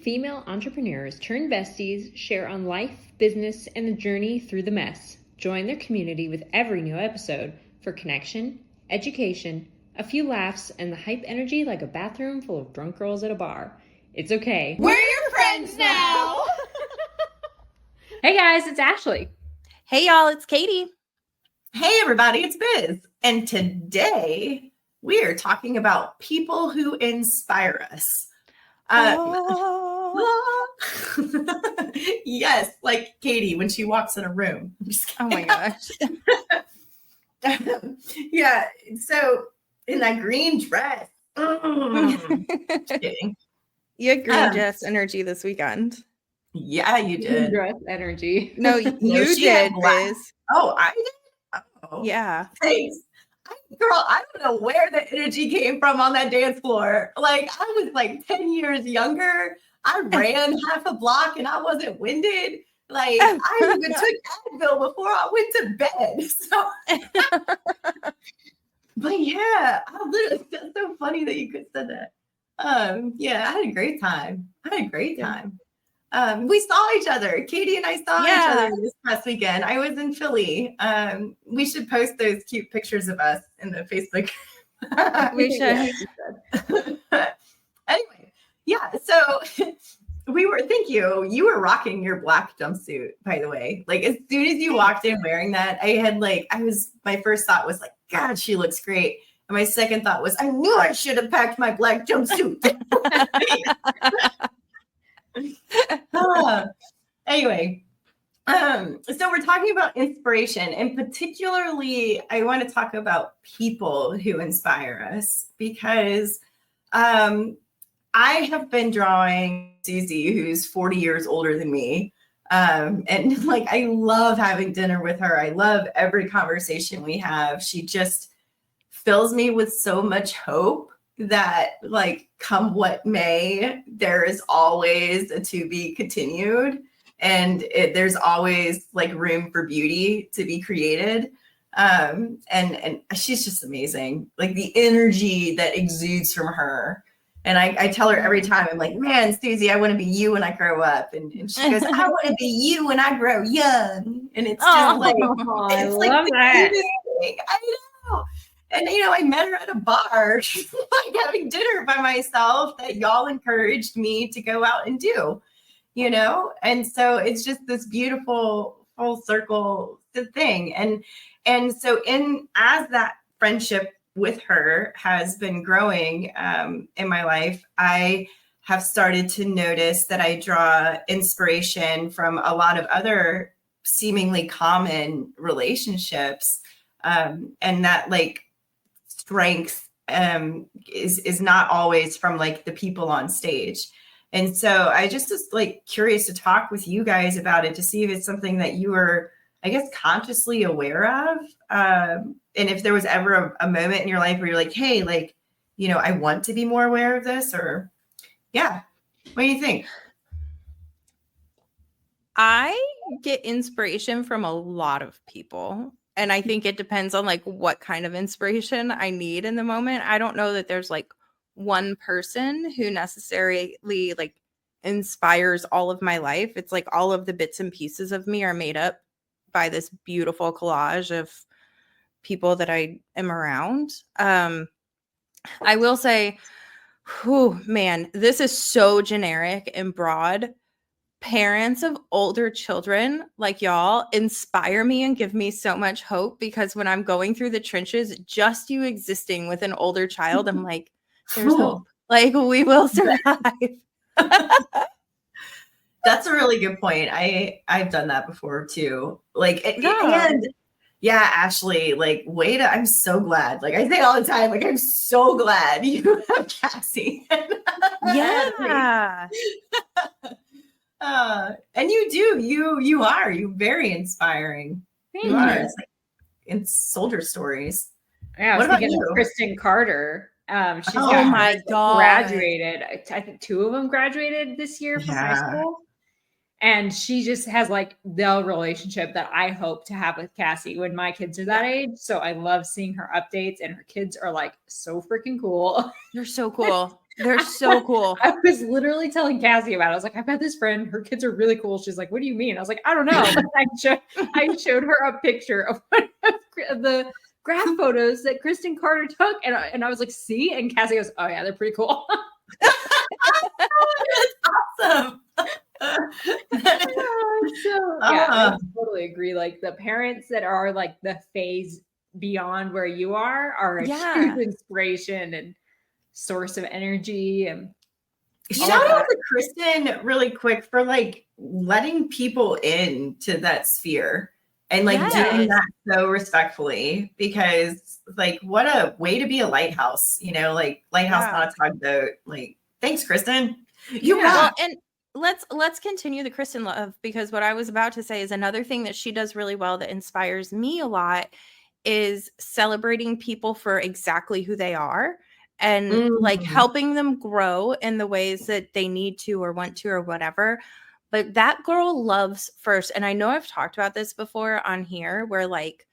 female entrepreneurs turned besties share on life, business, and the journey through the mess. Join their community with every new episode for connection, education, a few laughs, and the hype energy like a bathroom full of drunk girls at a bar. It's okay. We're your friends now! Hey guys, it's Ashleigh. Hey y'all, it's Katie. Hey everybody, it's Biz. And today we are talking about people who inspire us. Yes, like Katie when she walks in a room. Oh my gosh. Yeah, so in that green dress. Just kidding. You had green dress energy this weekend. Yeah, you did. Dress energy. No, you did, Biz. Oh, I did? Oh. Yeah. Thanks. Girl, I don't know where the energy came from on that dance floor. Like, I was like 10 years younger. I ran half a block and I wasn't winded. Like, I even took Advil before I went to bed. So, but yeah, that's so funny that you could say that. Yeah, I had a great time. We saw each other. Katie and I saw each other this past weekend. I was in Philly. We should post those cute pictures of us in the Facebook. We should. Anyway, yeah. So thank you. You were rocking your black jumpsuit, by the way. Like as soon as you walked in wearing that, my first thought was like, God, she looks great. And my second thought was, I knew I should have packed my black jumpsuit. Anyway, so we're talking about inspiration, and particularly I want to talk about people who inspire us because I have been drawing Susie, who's 40 years older than me. And like, I love having dinner with her. I love every conversation we have. She just fills me with so much hope that like come what may, there is always a to be continued, and there's always like room for beauty to be created. And she's just amazing. Like the energy that exudes from her. And I tell her every time, I'm like, man, Susie, I want to be you when I grow up. And she goes, I want to be you when I grow young. And it's just like, I love that. I know. And, I met her at a bar, like having dinner by myself that y'all encouraged me to go out and do, And so it's just this beautiful full circle thing. And so as that friendship with her has been growing in my life, I have started to notice that I draw inspiration from a lot of other seemingly common relationships, and that like strength is not always from like the people on stage. And so I just was like curious to talk with you guys about it to see if it's something that you were, I guess, consciously aware of. And if there was ever a moment in your life where you're like, hey, like, I want to be more aware of this, or yeah. What do you think? I get inspiration from a lot of people. And I think it depends on like what kind of inspiration I need in the moment. I don't know that there's like one person who necessarily like inspires all of my life. It's like all of the bits and pieces of me are made up by this beautiful collage of people that I am around. I will say, man, this is so generic and broad. Parents of older children like y'all inspire me and give me so much hope, because when I'm going through the trenches, just you existing with an older child, I'm like, there's hope. Like, we will survive. That's a really good point. I've done that before too. Like, yeah, Ashleigh, like, I'm so glad. Like I say all the time, like, I'm so glad you have Cassie. Yeah. And you're very inspiring. You are. It's like in soldier stories. Yeah, what about you? Kristen Carter. She's graduated. I think 2 of them graduated this year from high school. And she just has like the relationship that I hope to have with Cassie when my kids are that age. So I love seeing her updates, and her kids are like so freaking cool. They're so cool. They're so cool. I was literally telling Cassie about it. I was like, I've had this friend, her kids are really cool. She's like, what do you mean? I was like, I don't know. But I showed her a picture of one of the graph photos that Kristen Carter took. And I was like, see? And Cassie goes, oh yeah, they're pretty cool. Awesome. I totally agree. Like the parents that are like the phase beyond where you are a huge inspiration and source of energy. And shout out to Kristen really quick for like letting people into that sphere and like doing that so respectfully, because like what a way to be a lighthouse, you know, like lighthouse, not a tugboat. Like, thanks, Kristen. Well, and let's continue the Kristen love, because what I was about to say is another thing that she does really well that inspires me a lot is celebrating people for exactly who they are and like helping them grow in the ways that they need to or want to or whatever. But that girl loves first. And I know I've talked about this before on here where like,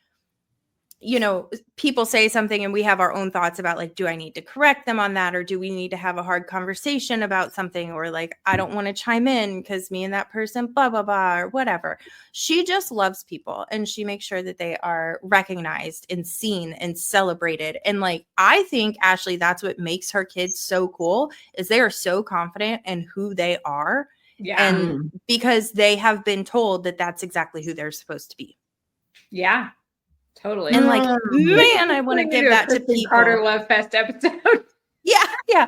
you know, people say something and we have our own thoughts about like, do I need to correct them on that? Or do we need to have a hard conversation about something? Or like, I don't want to chime in because me and that person, blah, blah, blah, or whatever. She just loves people and she makes sure that they are recognized and seen and celebrated. And like, I think Ashleigh, that's what makes her kids so cool is they are so confident in who they are. Yeah. And because they have been told that that's exactly who they're supposed to be. Yeah. Totally. And like, man, I want to give that to people. Carter Love Fest episode. Yeah.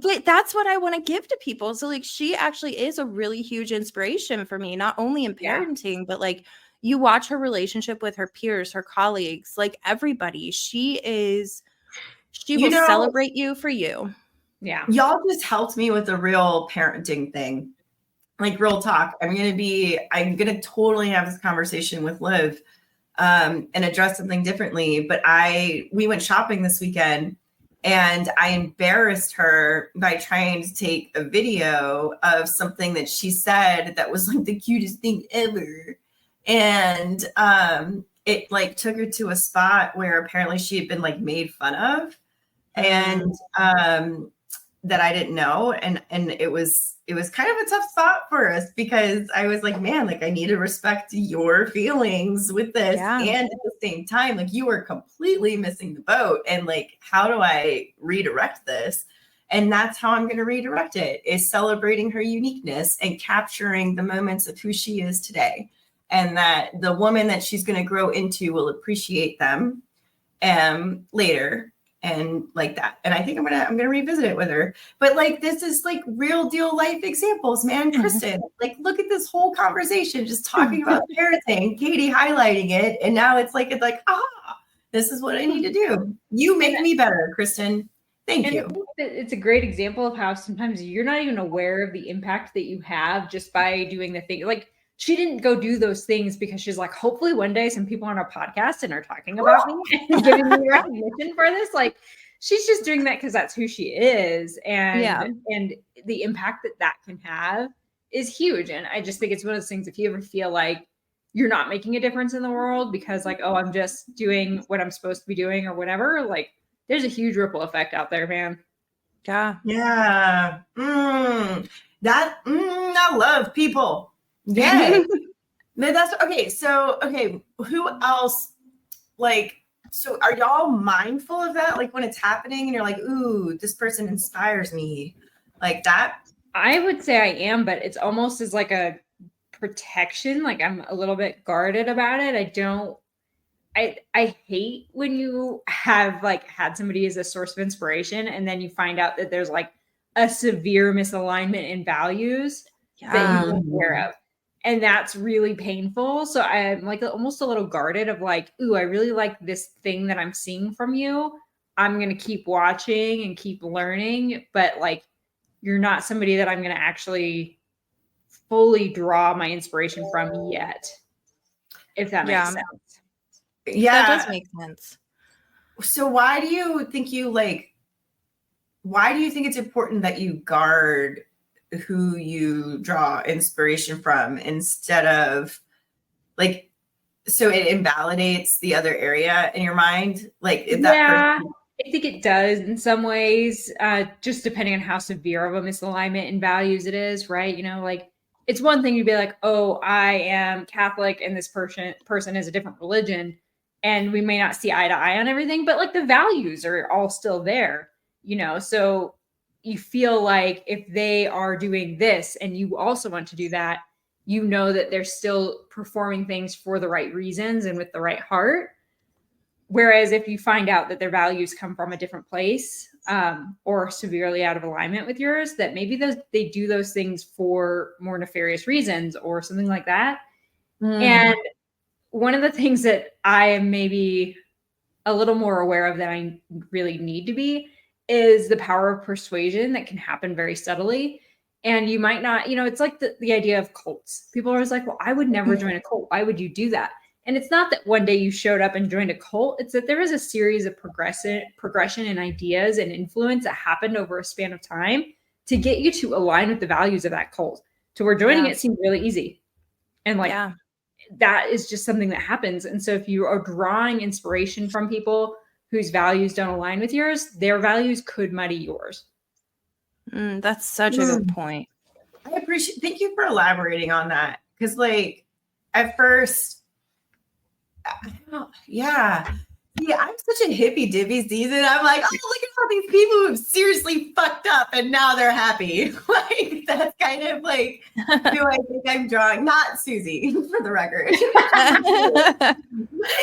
But that's what I want to give to people. So like, she actually is a really huge inspiration for me, not only in parenting, but like you watch her relationship with her peers, her colleagues, like everybody. She will celebrate you for you. Yeah. Y'all just helped me with a real parenting thing. Like real talk. I'm going to totally have this conversation with Liv. And address something differently. But we went shopping this weekend and I embarrassed her by trying to take a video of something that she said that was like the cutest thing ever. And it like took her to a spot where apparently she had been like made fun of and that I didn't know. And it was kind of a tough spot for us because I was like, man, like I need to respect your feelings with this. Yeah. And at the same time, like you are completely missing the boat. And like, how do I redirect this? And that's how I'm going to redirect it, is celebrating her uniqueness and capturing the moments of who she is today. And that the woman that she's going to grow into will appreciate them later. And like that. And I think I'm gonna revisit it with her. But like this is like real deal life examples, man. Kristen, like look at this whole conversation just talking about parenting, Katie highlighting it, and now it's like this is what I need to do. You make me better, Kristen. Thank you. I think that it's a great example of how sometimes you're not even aware of the impact that you have just by doing the thing. Like she didn't go do those things because she's like, hopefully one day some people on our podcast and are talking about me and giving me recognition for this. Like she's just doing that because that's who she is. And the impact that can have is huge. And I just think it's one of those things, if you ever feel like you're not making a difference in the world because like, oh, I'm just doing what I'm supposed to be doing or whatever, like there's a huge ripple effect out there, man. Yeah. Yeah. I love people. Yeah. That's okay. So, who else so are y'all mindful of that? Like when it's happening and you're like, ooh, this person inspires me like that? I would say I am, but it's almost as like a protection. Like I'm a little bit guarded about it. I hate when you have like had somebody as a source of inspiration and then you find out that there's like a severe misalignment in values that you weren't aware of. And that's really painful. So I'm like almost a little guarded of like, ooh, I really like this thing that I'm seeing from you. I'm going to keep watching and keep learning. But like, you're not somebody that I'm going to actually fully draw my inspiration from yet. If that makes sense. Yeah, that does make sense. So why do you think it's important that you guard who you draw inspiration from instead of so it invalidates the other area in your mind? Like if that person I think it does in some ways, just depending on how severe of a misalignment in values it is, right? You know, like it's one thing to be like, oh, I am Catholic and this person is a different religion, and we may not see eye to eye on everything, but like the values are all still there, you know. So you feel like if they are doing this and you also want to do that, you know that they're still performing things for the right reasons and with the right heart. Whereas if you find out that their values come from a different place, or severely out of alignment with yours, that maybe they do those things for more nefarious reasons or something like that. And one of the things that I am maybe a little more aware of that I really need to be is the power of persuasion that can happen very subtly. And you might not, you know, it's like the idea of cults. People are always like, well, I would never join a cult. Why would you do that? And it's not that one day you showed up and joined a cult. It's that there is a series of progression in ideas and influence that happened over a span of time to get you to align with the values of that cult, to where joining it seemed really easy. And like, that is just something that happens. And so if you are drawing inspiration from people whose values don't align with yours, their values could muddy yours. That's such a good point. Thank you for elaborating on that. Because like at first, yeah, I'm such a hippy dippy season. I'm like, oh, look at all these people who've seriously fucked up and now they're happy. Like that's kind of like who I think I'm drawing. Not Susie, for the record. But,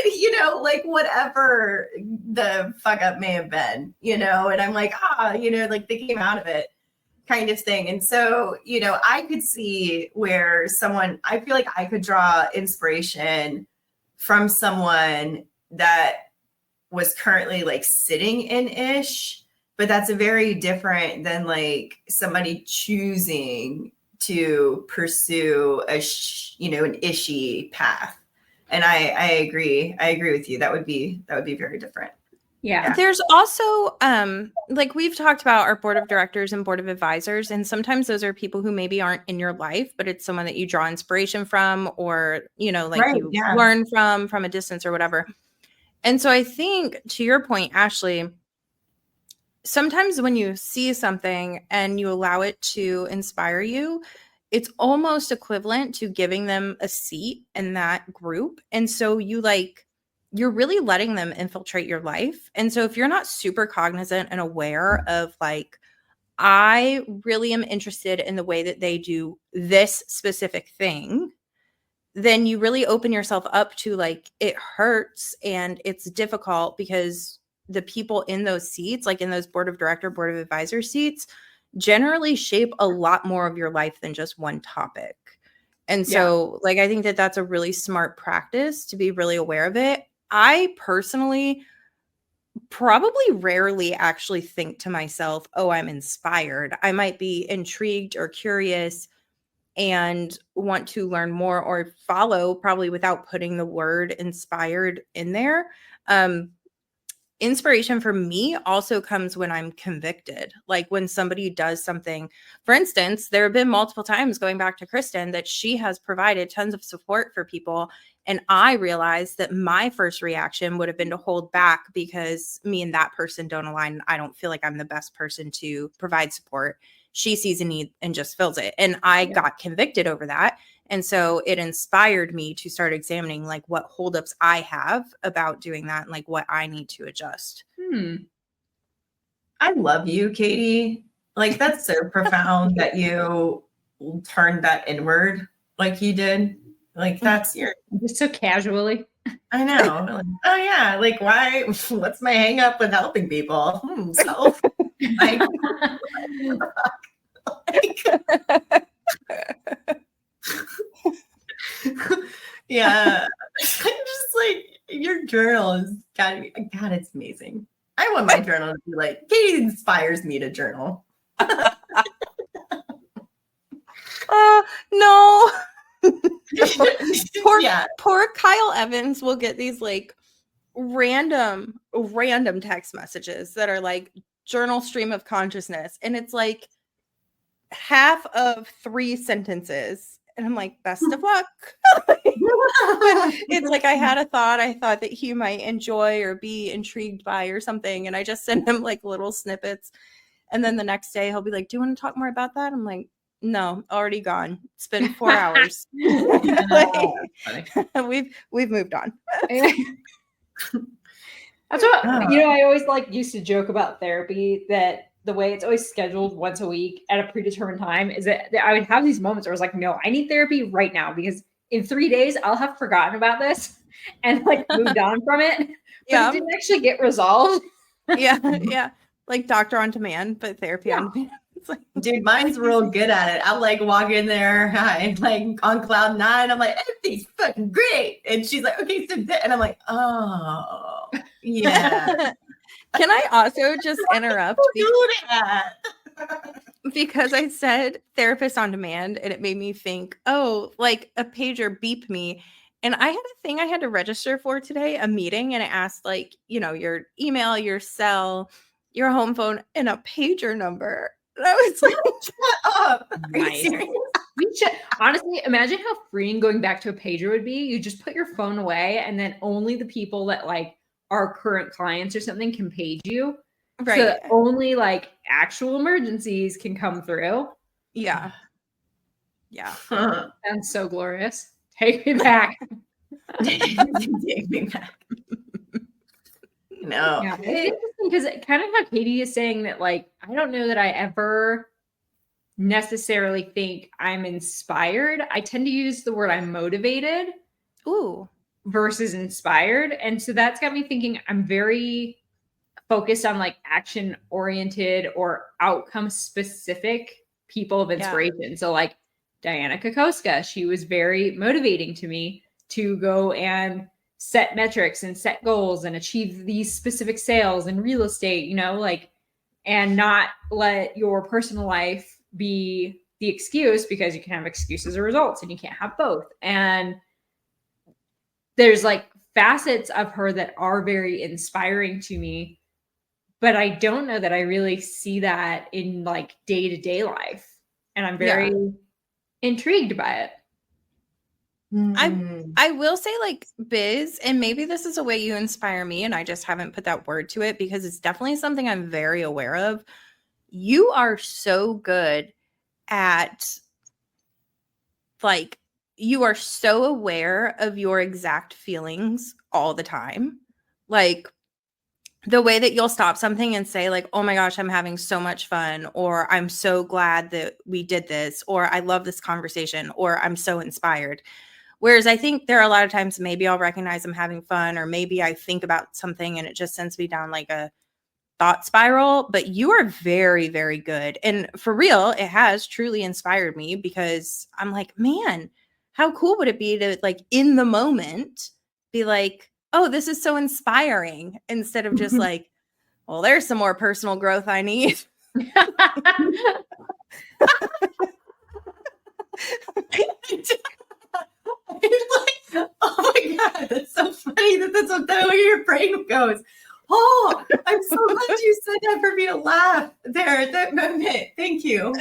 you know, like whatever the fuck up may have been, you know, and I'm like, you know, like they came out of it kind of thing. And so, you know, I could see where I feel like I could draw inspiration from someone that was currently like sitting in ish, but that's a very different than like somebody choosing to pursue an ishy path. And I agree with you. That would be very different. Yeah. There's also, like we've talked about our board of directors and board of advisors, and sometimes those are people who maybe aren't in your life, but it's someone that you draw inspiration from, or, you know, like learn from a distance or whatever. And so I think to your point, Ashleigh, sometimes when you see something and you allow it to inspire you, it's almost equivalent to giving them a seat in that group. And so you're really letting them infiltrate your life. And so if you're not super cognizant and aware of like, I really am interested in the way that they do this specific thing, then you really open yourself up to like, it hurts and it's difficult because the people in those seats, like in those board of advisor seats, generally shape a lot more of your life than just one topic. And so like, I think that that's a really smart practice to be really aware of it. I personally probably rarely actually think to myself, oh, I'm inspired. I might be intrigued or curious and want to learn more or follow, probably without putting the word inspired in there. Inspiration for me also comes when I'm convicted, like when somebody does something. For instance, there have been multiple times, going back to Kristen, that she has provided tons of support for people. And I realized that my first reaction would have been to hold back because me and that person don't align. And I don't feel like I'm the best person to provide support. She sees a need and just fills it. And I got convicted over that. And so it inspired me to start examining like what holdups I have about doing that and like what I need to adjust. I love you, Katie. Like that's so profound that you turned that inward like you did. Like that's just so casually. I know. Like, oh yeah. Like why? What's my hang up with helping people? Self. Like, yeah. I'm just like, your journal has got to be, God, it's amazing. I want my journal to be like, Katie inspires me to journal. No. Poor Kyle Evans will get these like random text messages that are like journal stream of consciousness. And it's like half of 3 sentences. And I'm like, best of luck. It's like I had a thought I thought that he might enjoy or be intrigued by or something. And I just send him like little snippets. And then the next day he'll be like, do you want to talk more about that? I'm like, no, already gone. It's been 4 hours. We've moved on. That's what, I always used to joke about therapy, that the way it's always scheduled once a week at a predetermined time is that I would have these moments where I was like, no, I need therapy right now, because in 3 days I'll have forgotten about this and moved on from it. But it didn't actually get resolved. Yeah. Like doctor on demand, but therapy on demand. Dude, mine's real good at it. I'll walk in there and on cloud 9. I'm like, everything's fucking great. And she's like, okay, so and I'm like, oh yeah. Can I also just interrupt? Because I said therapist on demand and it made me think, oh, like a pager beep me. And I had a thing I had to register for today, a meeting, and it asked your email, your cell, your home phone, and a pager number. And I was like, shut up. Are you serious? We should honestly imagine how freeing going back to a pager would be. You just put your phone away, and then only the people that are current clients or something can page you. Right. So that only actual emergencies can come through. Yeah. Sounds so glorious. Take me back. Take me back. No. Yeah, it's interesting because kind of how Katie is saying that, I don't know that I ever necessarily think I'm inspired. I tend to use the word I'm motivated. Ooh. Versus inspired. And so that's got me thinking I'm very focused on action oriented or outcome specific people of inspiration. Yeah. So Diana Kokoska, she was very motivating to me to go and set metrics and set goals and achieve these specific sales in real estate, and not let your personal life be the excuse, because you can have excuses or results and you can't have both. And there's facets of her that are very inspiring to me, but I don't know that I really see that in day-to-day life. And I'm very intrigued by it. I will say Biz, and maybe this is a way you inspire me and I just haven't put that word to it because it's definitely something I'm very aware of. You are so good at you are so aware of your exact feelings all the time. The way that you'll stop something and say oh my gosh, I'm having so much fun, or I'm so glad that we did this, or I love this conversation, or I'm so inspired. Whereas I think there are a lot of times maybe I'll recognize I'm having fun, or maybe I think about something and it just sends me down a thought spiral. But you are very, very good. And for real, it has truly inspired me because I'm man, how cool would it be to in the moment be oh, this is so inspiring, instead of just well, there's some more personal growth I need. Oh my God, that's so funny that's what the way your brain goes. Oh, I'm so glad you said that for me to laugh there at that moment. Thank you.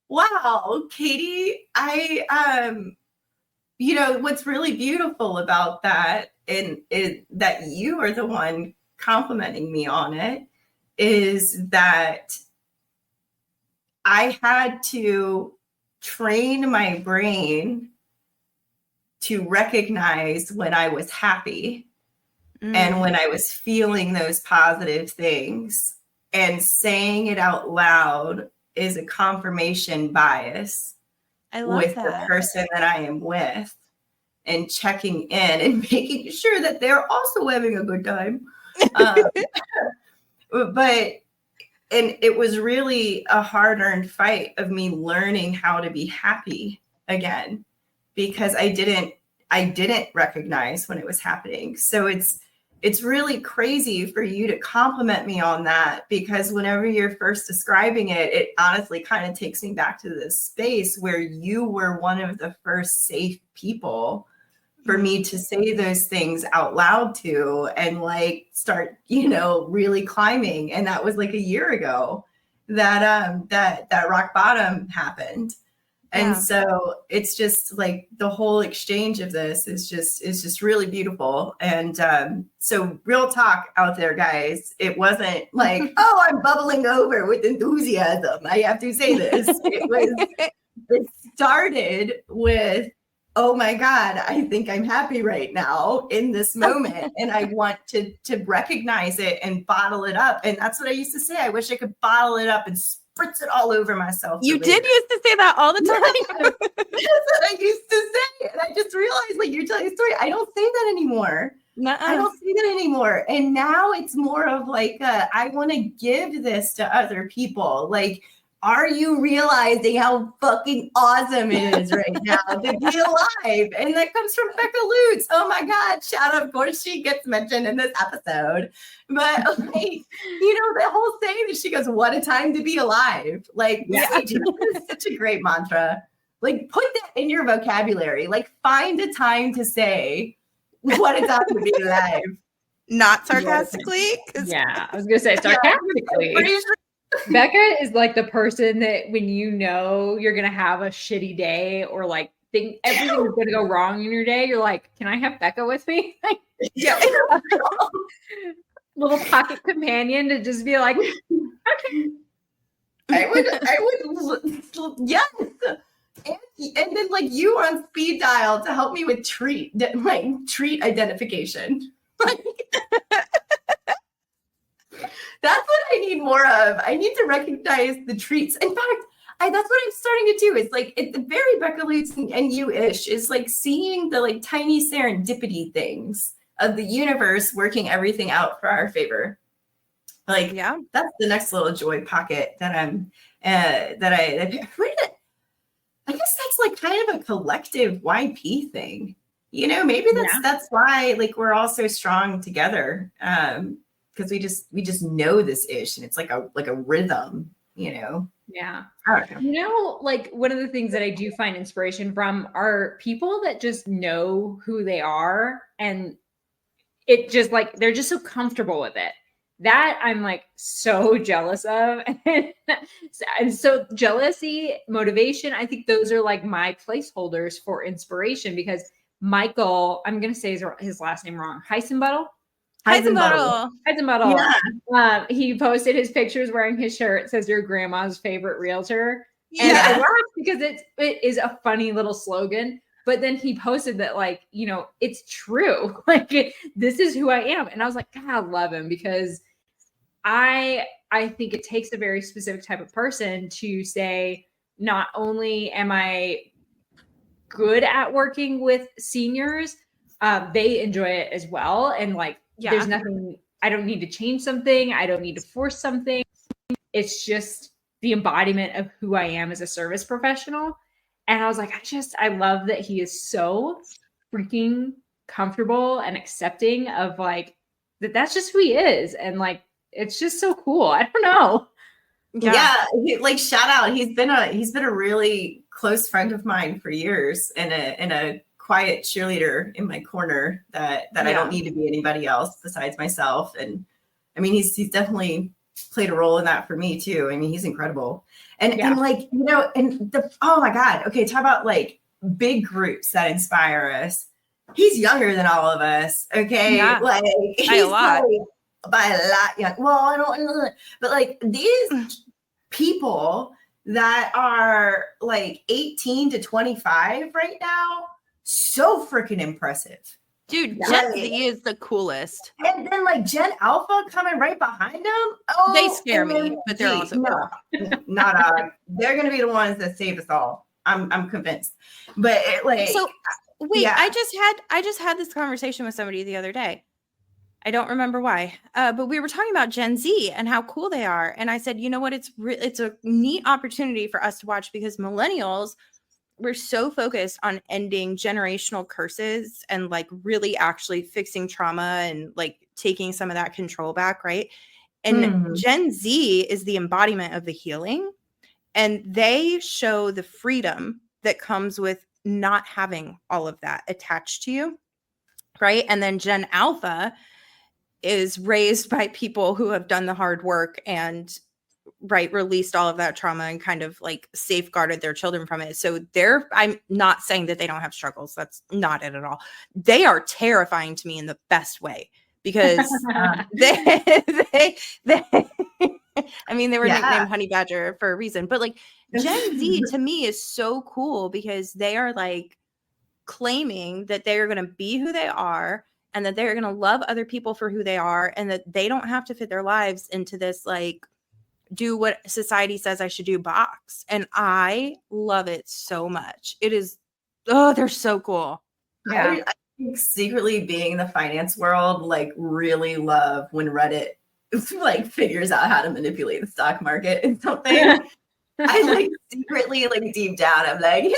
Wow, Katie, what's really beautiful about that, and that you are the one complimenting me on it, is that I had to train my brain to recognize when I was happy and when I was feeling those positive things, and saying it out loud is a confirmation bias with the person that I am with, and checking in and making sure that they're also having a good time. And it was really a hard-earned fight of me learning how to be happy again, because I didn't recognize when it was happening. So it's really crazy for you to compliment me on that, because whenever you're first describing it, it honestly kind of takes me back to this space where you were one of the first safe people for me to say those things out loud to, and start, really climbing. And that was a year ago that rock bottom happened. And Yeah. so it's just like the whole exchange of this is just really beautiful. And so real talk out there, guys. It wasn't like, oh, I'm bubbling over with enthusiasm. I have to say this. It started with, oh my God, I think I'm happy right now in this moment. And I want to recognize it and bottle it up. And that's what I used to say. I wish I could bottle it up and spritz it all over myself. You did used to say that all the time. That's what I used to say. And I just realized, like, you're telling a story. I don't say that anymore. Nuh-uh. I don't say that anymore. And now it's more of like, I want to give this to other people. Like, are you realizing how fucking awesome it is right now to be alive? And that comes from Becca Lutz. Oh my God. Shout out. Of course, she gets mentioned in this episode. But like, the whole thing that she goes, what a time to be alive. Like, this is such a great mantra. Like, put that in your vocabulary. Like, find a time to say, what a time to be alive. Not sarcastically. Yeah, I was going to say sarcastically. Becca is like the person that when you're going to have a shitty day or like think everything is going to go wrong in your day, you're like, can I have Becca with me? Yeah. Little pocket companion to just be like, okay. I would, yes. And then like you on speed dial to help me with treat identification. That's what I need more of. I need to recognize the treats. In fact, that's what I'm starting to do. It's like it's very Becca Lutz and you-ish is like seeing the like tiny serendipity things of the universe working everything out for our favor. Like, that's the next little joy pocket that I'm I guess that's like kind of a collective YP thing. Maybe that's why like we're all so strong together. Because we just know this ish, and it's like a rhythm, Yeah. I don't know. Like one of the things that I do find inspiration from are people that just know who they are, and it just like they're just so comfortable with it. That I'm like so jealous of. And so jealousy, motivation, I think those are like my placeholders for inspiration because Michael, I'm going to say his last name wrong, Heisenbuttle. Yeah. He posted his pictures wearing his shirt. It says your grandma's favorite realtor. And I laughed because it is a funny little slogan. But then he posted that like, it's true. Like this is who I am. And I was like, God, I love him because I think it takes a very specific type of person to say, not only am I good at working with seniors, they enjoy it as well. And like, there's nothing, I don't need to change something. I don't need to force something. It's just the embodiment of who I am as a service professional. And I was like, I love that he is so freaking comfortable and accepting of like, that's just who he is. And like, it's just so cool. I don't know. Yeah. Like shout out. He's been a really close friend of mine for years and a quiet cheerleader in my corner that I don't need to be anybody else besides myself. And I mean, he's definitely played a role in that for me too. I mean, he's incredible. And like, oh my God. Okay. Talk about like big groups that inspire us. He's younger than all of us. Okay. Yeah. Like by a lot. By a lot. Yeah. Well, I don't, but like these people that are like 18 to 25 right now, so freaking impressive. Dude, Gen Z is the coolest. And then like Gen Alpha coming right behind them. Oh, they scare me, but they're also cool. They're gonna be the ones that save us all. I'm convinced. But like, so wait, I just had this conversation with somebody the other day. I don't remember why, but we were talking about Gen Z and how cool they are. And I said, you know what? It's a neat opportunity for us to watch because millennials, we're so focused on ending generational curses and like really actually fixing trauma and like taking some of that control back, right? And Gen Z is the embodiment of the healing, and they show the freedom that comes with not having all of that attached to you, right? And then Gen Alpha is raised by people who have done the hard work and right, released all of that trauma and kind of like safeguarded their children from it. So I'm not saying that they don't have struggles. That's not it at all. They are terrifying to me in the best way, because they I mean, they were nicknamed Honey Badger for a reason, but like Gen Z to me is so cool because they are like claiming that they are going to be who they are and that they're going to love other people for who they are, and that they don't have to fit their lives into this like do what society says I should do box. And I love it so much. It is, oh, they're so cool. Yeah. I think secretly being in the finance world, like really love when Reddit like figures out how to manipulate the stock market and something. I like secretly, like deep down, I'm like,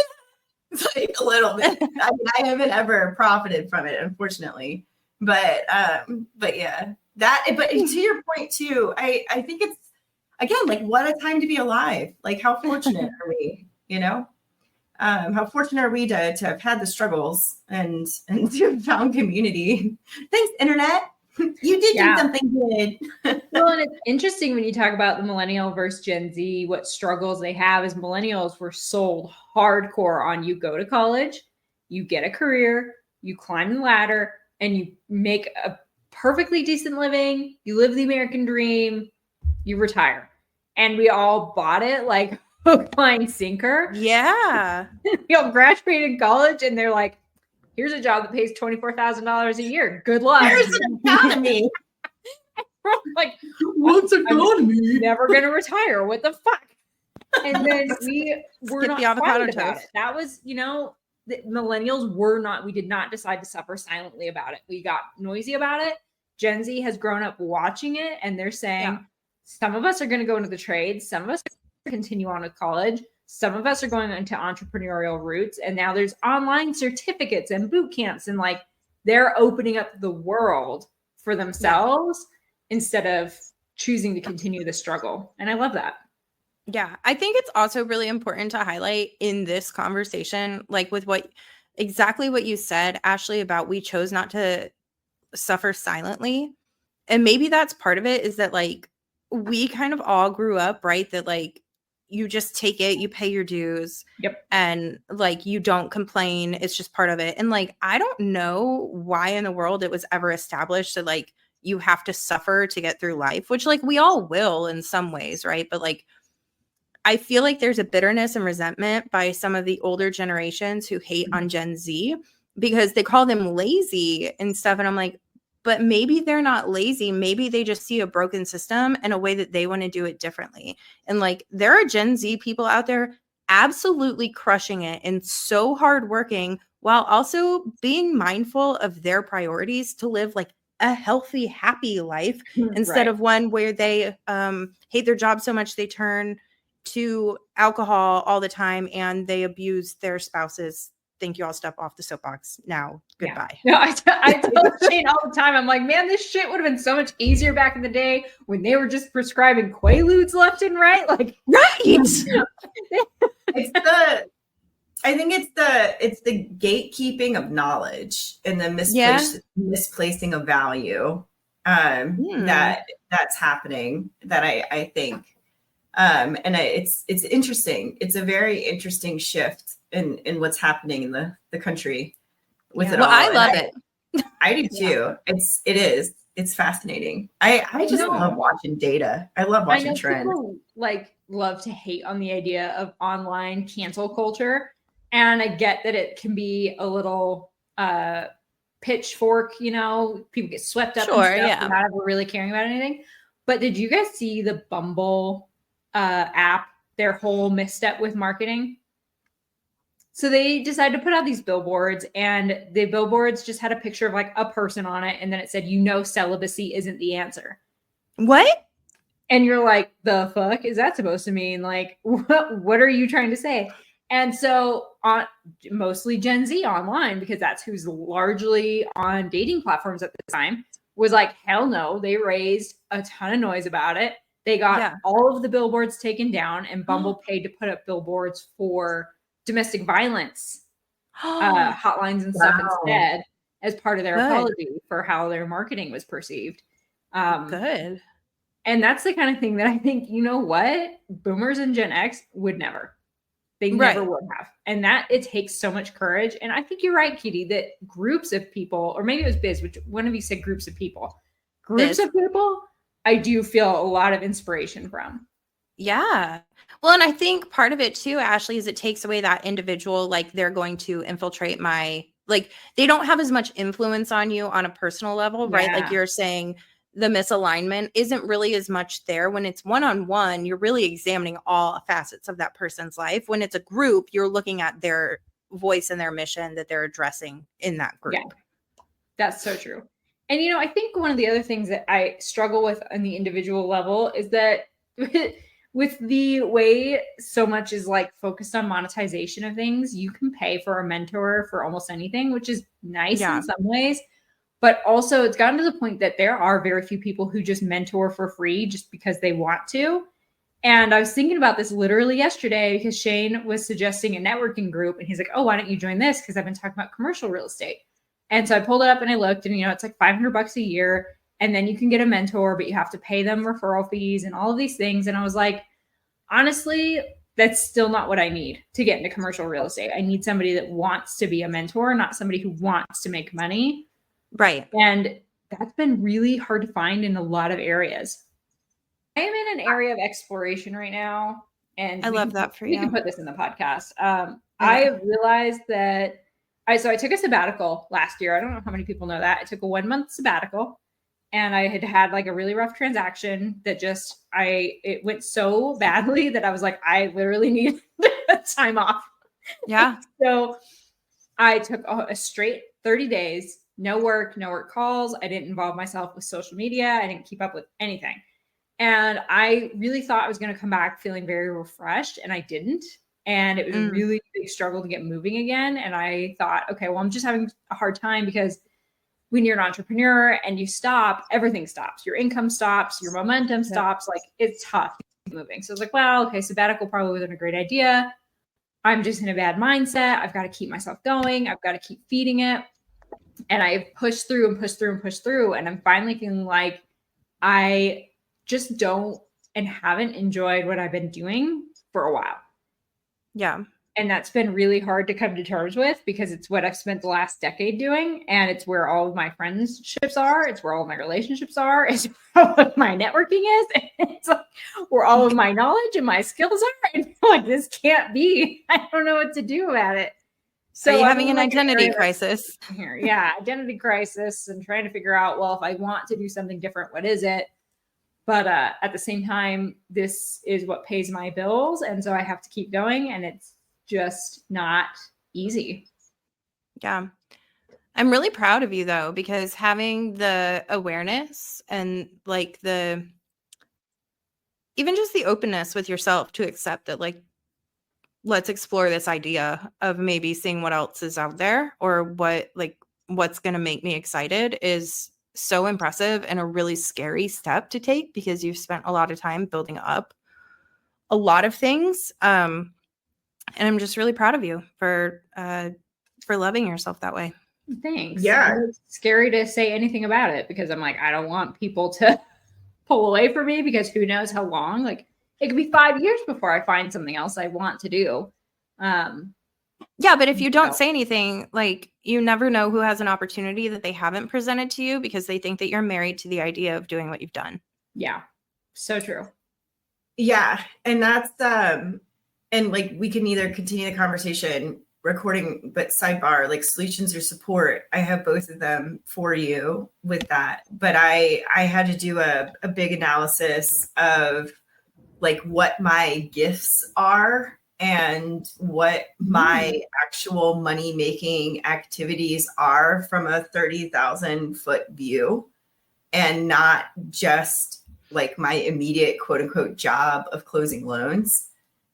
it's like a little bit. I mean, I haven't ever profited from it, unfortunately. But yeah, but to your point too, I think it's, again, like what a time to be alive. Like how fortunate are we, you know? How fortunate are we to have had the struggles and to have found community. Thanks, internet. You did do something good. Well, and it's interesting when you talk about the millennial versus Gen Z, what struggles they have is millennials were sold hardcore on you go to college, you get a career, you climb the ladder, and you make a perfectly decent living, you live the American dream, you retire. And we all bought it like hook, line, sinker. Yeah. We all graduated college and they're like, here's a job that pays $24,000 a year. Good luck. There's an economy. Like, what's economy? Never gonna retire. What the fuck? And then we were not quiet about it. That was, you know, the millennials were not. We did not decide to suffer silently about it. We got noisy about it. Gen Z has grown up watching it, and they're saying some of us are going to go into the trades, some of us continue on with college. Some of us are going into entrepreneurial routes, and now there's online certificates and boot camps, and like they're opening up the world for themselves instead of choosing to continue the struggle. And I love that. Yeah. I think it's also really important to highlight in this conversation, like with exactly what you said, Ashleigh, about we chose not to suffer silently. And maybe that's part of it, is that like we kind of all grew up, right? That like you just take it, you pay your dues. Yep. And like you don't complain. It's just part of it. And like I don't know why in the world it was ever established that like you have to suffer to get through life, which like we all will in some ways, right? But like I feel like there's a bitterness and resentment by some of the older generations who hate on Gen Z because they call them lazy and stuff. And I'm like, but maybe they're not lazy. Maybe they just see a broken system and a way that they want to do it differently. And like, there are Gen Z people out there absolutely crushing it and so hardworking while also being mindful of their priorities to live like a healthy, happy life instead of one where they hate their job so much they turn to alcohol all the time and they abuse their spouses. Thank you. I'll step off the soapbox now. Goodbye. Yeah. No, I tell Shane all the time. I'm like, man, this shit would have been so much easier back in the day when they were just prescribing Quaaludes left and right. Like, I think it's the gatekeeping of knowledge and the misplacing of value that's happening. That I think, and it's interesting. It's a very interesting shift in what's happening in the country with it all. I love it. I do too. It's fascinating. I just love watching data. I love watching trends. People like love to hate on the idea of online cancel culture. And I get that it can be a little pitchfork, you know, people get swept up in stuff not ever really caring about anything. But did you guys see the Bumble app, their whole misstep with marketing? So they decided to put out these billboards, and the billboards just had a picture of like a person on it. And then it said, you know, celibacy isn't the answer. What? And you're like, the fuck is that supposed to mean? Like, what are you trying to say? And so on mostly Gen Z online, because that's who's largely on dating platforms at the time, was like, hell no. They raised a ton of noise about it. They got all of the billboards taken down, and Bumble paid to put up billboards for domestic violence hotlines and stuff instead as part of their apology for how their marketing was perceived. Good. And that's the kind of thing that I think, you know what? Boomers and Gen X would never. They never Right. would have. And that it takes so much courage. And I think you're right, Kitty, that groups of people, or maybe it was Biz, which one of you said groups of people. Groups Biz. of people, I do feel a lot of inspiration from. Yeah. Well, and I think part of it too, Ashleigh, is it takes away that individual, like they're going to infiltrate my, like they don't have as much influence on you on a personal level, right? Like Yeah. you're saying the misalignment isn't really as much there. When it's one-on-one, you're really examining all facets of that person's life. When it's a group, you're looking at their voice and their mission that they're addressing in that group. Yeah. That's so true. And, you know, I think one of the other things that I struggle with on the individual level is that with the way so much is like focused on monetization of things, you can pay for a mentor for almost anything, which is nice Yeah. in some ways. But also, it's gotten to the point that there are very few people who just mentor for free just because they want to. And I was thinking about this literally yesterday because Shane was suggesting a networking group. And he's like, oh, why don't you join this? Because I've been talking about commercial real estate. And so I pulled it up and I looked, and, you know, it's like $500 a year. And then you can get a mentor, but you have to pay them referral fees and all of these things. And I was like, honestly, that's still not what I need to get into commercial real estate. I need somebody that wants to be a mentor, not somebody who wants to make money. Right. And that's been really hard to find in a lot of areas. I am in an area of exploration right now. And I love that for you. We can you. put this in the podcast. I have realized that I took a sabbatical last year. I don't know how many people know that. I took a 1-month sabbatical, and I had like a really rough transaction that it went so badly that I was like, I literally need time off. Yeah. So I took a straight 30 days, no work calls. I didn't involve myself with social media. I didn't keep up with anything. And I really thought I was going to come back feeling very refreshed, and I didn't. And it was a really big struggle to get moving again. And I thought, okay, well, I'm just having a hard time because when you're an entrepreneur and you stop, everything stops. Your income stops, your momentum stops. Like, it's tough moving. So I was like, well, okay, sabbatical probably wasn't a great idea. I'm just in a bad mindset. I've got to keep myself going. I've got to keep feeding it. And I pushed through and pushed through and pushed through. And I'm finally feeling like I just don't and haven't enjoyed what I've been doing for a while. Yeah. And that's been really hard to come to terms with because it's what I've spent the last decade doing. And it's where all of my friendships are. It's where all of my relationships are. It's where all of my networking is. It's like where all of my knowledge and my skills are. And I'm like, this can't be. I don't know what to do about it. So are you I'm having an like identity crisis here? Yeah, identity crisis, and trying to figure out, well, if I want to do something different, what is it? But at the same time, this is what pays my bills. And so I have to keep going, and it's just not easy. Yeah. I'm really proud of you though, because having the awareness and like even just the openness with yourself to accept that, like, let's explore this idea of maybe seeing what else is out there or what's going to make me excited is so impressive and a really scary step to take because you've spent a lot of time building up a lot of things. And I'm just really proud of you for loving yourself that way. Thanks. Yeah. It's scary to say anything about it because I'm like, I don't want people to pull away from me because who knows how long. Like, it could be 5 years before I find something else I want to do. Yeah, but if you don't say anything, like, you never know who has an opportunity that they haven't presented to you because they think that you're married to the idea of doing what you've done. Yeah, so true. Yeah, and that's and like we can either continue the conversation recording, but sidebar, like solutions or support, I have both of them for you with that. But I had to do a big analysis of like what my gifts are and what my actual money making activities are from a 30,000 foot view, and not just like my immediate quote unquote job of closing loans,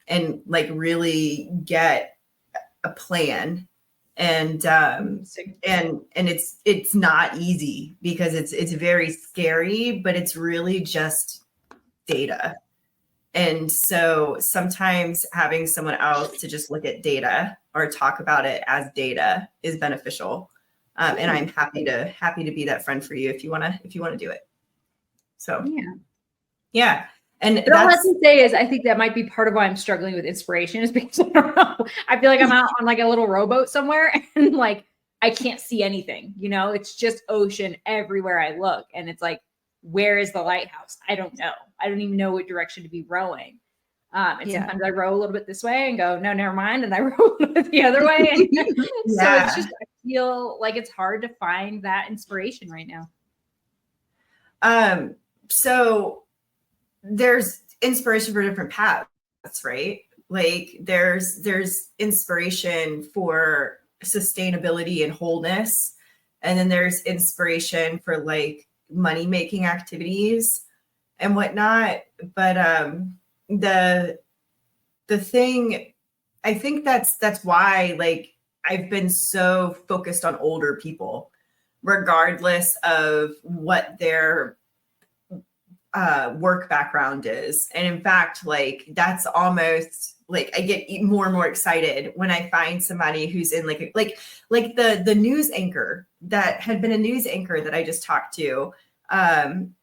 and like really get a plan. And it's not easy because it's very scary, but it's really just data. And so sometimes having someone else to just look at data or talk about it as data is beneficial. And I'm happy to be that friend for you if you want to do it. So yeah. Yeah. And But all I can say is I think that might be part of why I'm struggling with inspiration is because I don't know. I feel like I'm out on like a little rowboat somewhere and like I can't see anything, you know, it's just ocean everywhere I look. And it's like, where is the lighthouse? I don't know. I don't even know what direction to be rowing. And sometimes I row a little bit this way and go, no, never mind. And I row a little bit the other way. And so it's just, I feel like it's hard to find that inspiration right now. So there's inspiration for different paths, right? Like there's inspiration for sustainability and wholeness. And then there's inspiration for like money making activities and whatnot. But the thing, I think that's why like I've been so focused on older people, regardless of what their work background is. And in fact, like that's almost like I get more and more excited when I find somebody who's in like the news anchor that had been a news anchor that I just talked to.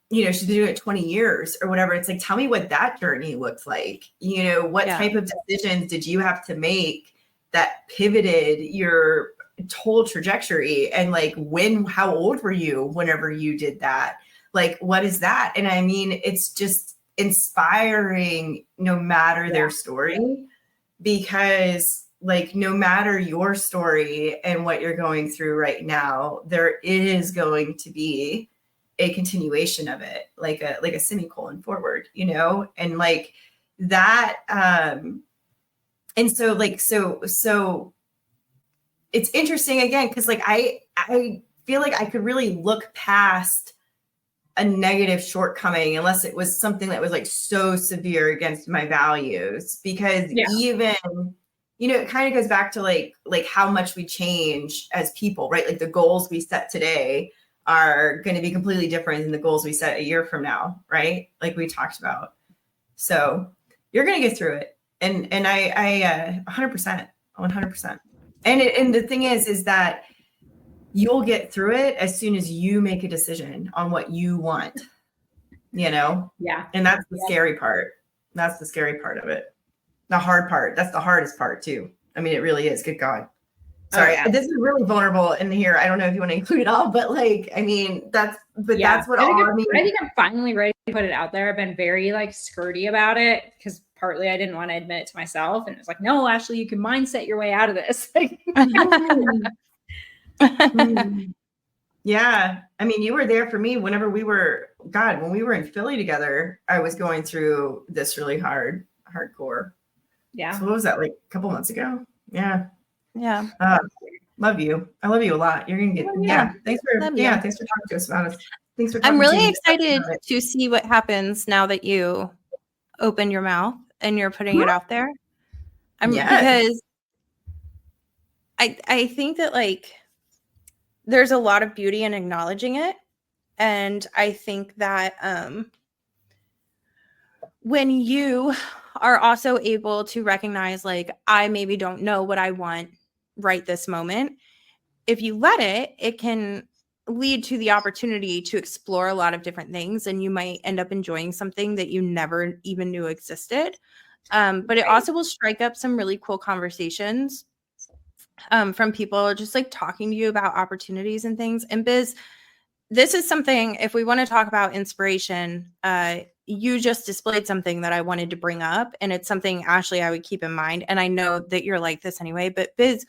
You know, she's been doing it 20 years or whatever. It's like, tell me what that journey looked like. You know, what type of decisions did you have to make that pivoted your whole trajectory? And like, how old were you whenever you did that? Like, what is that? And I mean, it's just inspiring no matter their story, because like, no matter your story and what you're going through right now, there is going to be a continuation of it, like a semicolon forward, you know? And like that, and so like, so it's interesting again, because like I feel like I could really look past a negative shortcoming unless it was something that was like so severe against my values, because even, you know, it kind of goes back to like how much we change as people, right? Like the goals we set today are going to be completely different than the goals we set a year from now, right? Like we talked about. So you're going to get through it. And I 100%. And the thing is that you'll get through it as soon as you make a decision on what you want, you know? Yeah. And that's the scary part. That's the scary part of it. The hard part. That's the hardest part too. I mean, it really is. Good God. Sorry, this is really vulnerable in here. I don't know if you want to include it all, but like, I mean, that's what I think I'm finally ready to put it out there. I've been very like skirty about it because partly I didn't want to admit it to myself. And it's like, no, Ashleigh, you can mindset your way out of this. Yeah. I mean, you were there for me whenever when we were in Philly together, I was going through this really hardcore. Yeah. So what was that, like a couple months ago? Yeah. Yeah. Love you. I love you a lot. You're going to get, Thanks for talking to us about it. Thanks for talking. I'm really excited to see what happens now that you open your mouth and you're putting it out there. Because I think that like there's a lot of beauty in acknowledging it. And I think that when you are also able to recognize like, I maybe don't know what I want right this moment, if you let it, it can lead to the opportunity to explore a lot of different things, and you might end up enjoying something that you never even knew existed. But it also will strike up some really cool conversations from people just like talking to you about opportunities and things. And Biz, this is something, if we want to talk about inspiration, you just displayed something that I wanted to bring up, and it's something, Ashleigh, I would keep in mind. And I know that you're like this anyway, but Biz,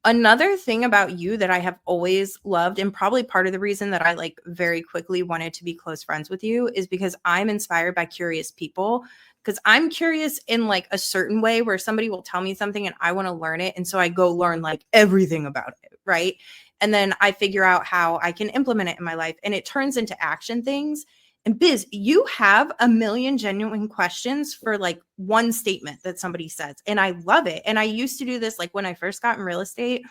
another thing about you that I have always loved, and probably part of the reason that I like very quickly wanted to be close friends with you, is because I'm inspired by curious people. Because I'm curious in like a certain way where somebody will tell me something and I want to learn it. And so I go learn like everything about it. Right. And then I figure out how I can implement it in my life, and it turns into action things. And Biz, you have a million genuine questions for like one statement that somebody says. And I love it. And I used to do this like when I first got in real estate.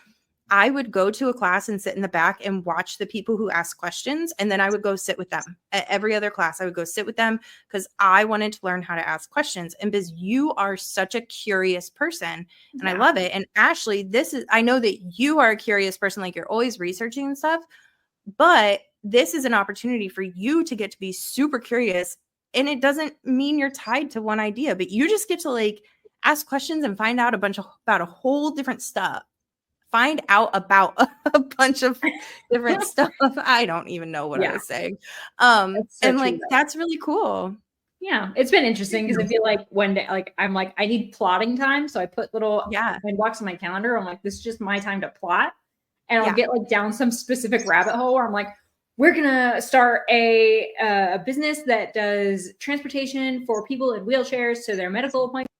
I would go to a class and sit in the back and watch the people who ask questions. And then I would go sit with them. At every other class, I would go sit with them because I wanted to learn how to ask questions. And Biz, you are such a curious person, and I love it. And Ashleigh, I know that you are a curious person, like you're always researching and stuff, but this is an opportunity for you to get to be super curious and it doesn't mean you're tied to one idea, but you just get to like ask questions and find out about a whole different stuff. Find out about a bunch of different stuff. I don't even know what I was saying. And like, that's really cool. Yeah, it's been interesting because I feel like one day, like I'm like, I need plotting time. So I put little blocks on my calendar. I'm like, this is just my time to plot. And I'll get like down some specific rabbit hole where I'm like, we're gonna start a business that does transportation for people in wheelchairs to their medical appointments.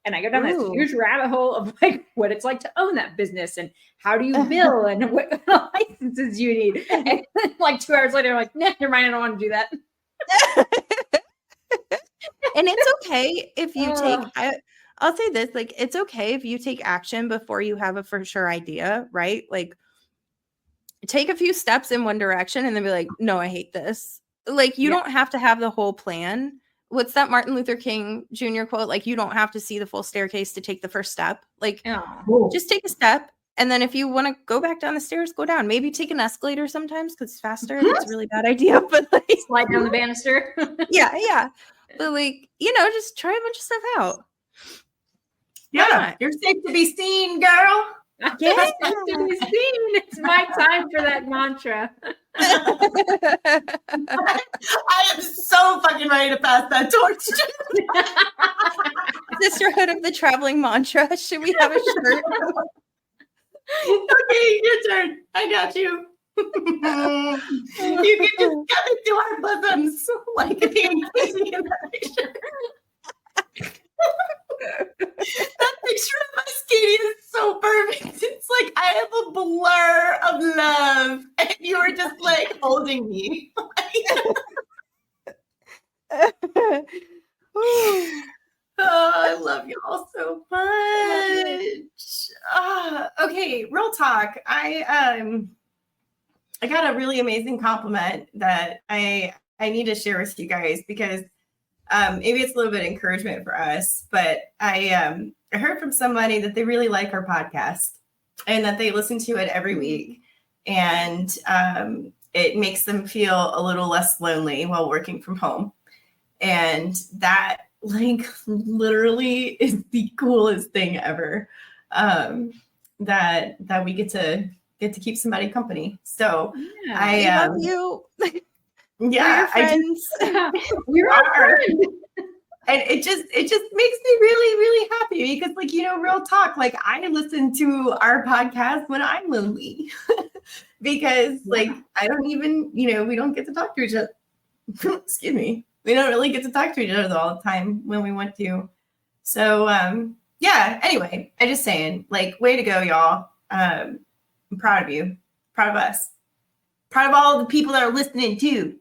And I go down this huge rabbit hole of like what it's like to own that business and how do you bill and what licenses you need. And then, like 2 hours later, I'm like, nah, never mind, I don't want to do that. And it's okay if you I'll say this, like, it's okay if you take action before you have a for sure idea, right? Like, take a few steps in one direction and then be like, no, I hate this. Like, you don't have to have the whole plan. What's that Martin Luther King Jr. quote? Like, you don't have to see the full staircase to take the first step. Like, just take a step. And then if you want to go back down the stairs, go down. Maybe take an escalator sometimes because it's faster. It's a really bad idea. But like, slide down the banister. yeah. But like, just try a bunch of stuff out. Yeah. You're safe to be seen, girl. Yeah. Safe to be seen. It's my time for that mantra. I am so fucking ready to pass that torch. Sisterhood of the traveling mantra. Should we have a shirt? Okay, your turn. I got you. You can just come into our bosoms like a that picture of us, Katie, is so perfect. It's like I have a blur of love, and you were just like holding me. Oh, I love y'all so much. Okay, real talk. I got a really amazing compliment that I need to share with you guys because maybe it's a little bit of encouragement for us, but I heard from somebody that they really like our podcast and that they listen to it every week. And it makes them feel a little less lonely while working from home. And that like literally is the coolest thing ever. That we get to keep somebody company. So I love you. Yeah, We're our friend. And it just makes me really, really happy because, like, real talk, like I listen to our podcast when I'm lonely because like I don't even, we don't get to talk to each other. Excuse me. We don't really get to talk to each other all the time when we want to. So anyway, I just saying, like, way to go, y'all. I'm proud of you. Proud of us. Proud of all the people that are listening too.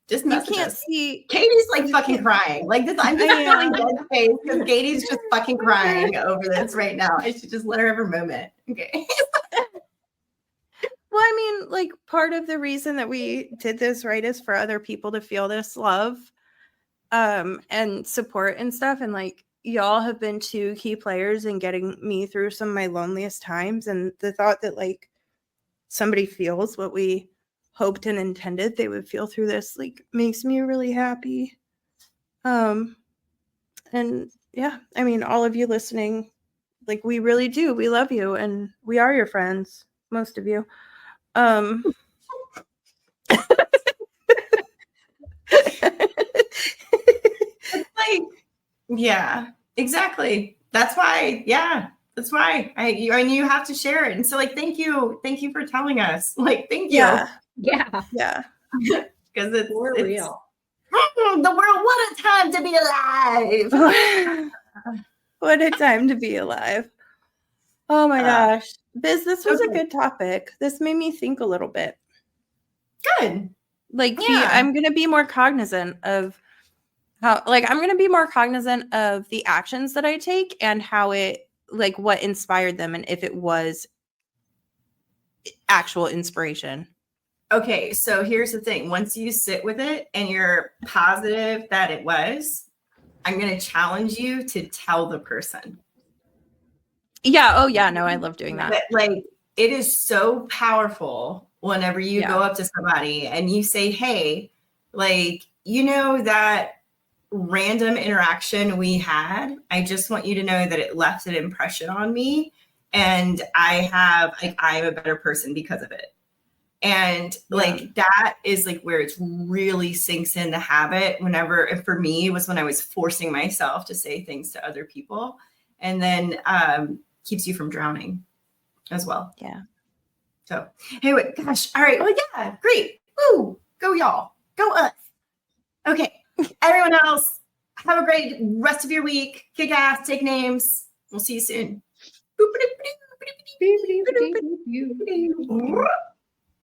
Just you can't see Katie's like fucking crying. Like this, I'm just feeling dead face because Katie's just fucking crying over this right now. I should just let her have her moment. Okay. Well, I mean, like part of the reason that we did this, right, is for other people to feel this love and support and stuff. And like y'all have been two key players in getting me through some of my loneliest times. And the thought that like somebody feels what we hoped and intended they would feel through this like makes me really happy. And yeah, I mean, all of you listening, like we really do, we love you and we are your friends, most of you. It's like, yeah, exactly. That's why I mean, you have to share it. And so like thank you for telling us. Like thank you. Yeah. Because it's real. The world, what a time to be alive. What a time to be alive. Oh my gosh. Biz, this was a good topic. This made me think a little bit. Good. Like I'm going to be more cognizant of I'm going to be more cognizant of the actions that I take and how it, like what inspired them and if it was actual inspiration. Okay, so here's the thing. Once you sit with it and you're positive that it was, I'm going to challenge you to tell the person. Yeah. Oh, yeah. No, I love doing that. But, like, it is so powerful whenever you go up to somebody and you say, hey, like, that random interaction we had, I just want you to know that it left an impression on me, and I'm a better person because of it. And that is like where it really sinks in the habit whenever, and for me, it was when I was forcing myself to say things to other people, and then keeps you from drowning as well. Yeah. So anyway, gosh. All right. Well, yeah, great. Woo, go y'all. Go us. Okay. Everyone else, have a great rest of your week. Kick ass, take names. We'll see you soon.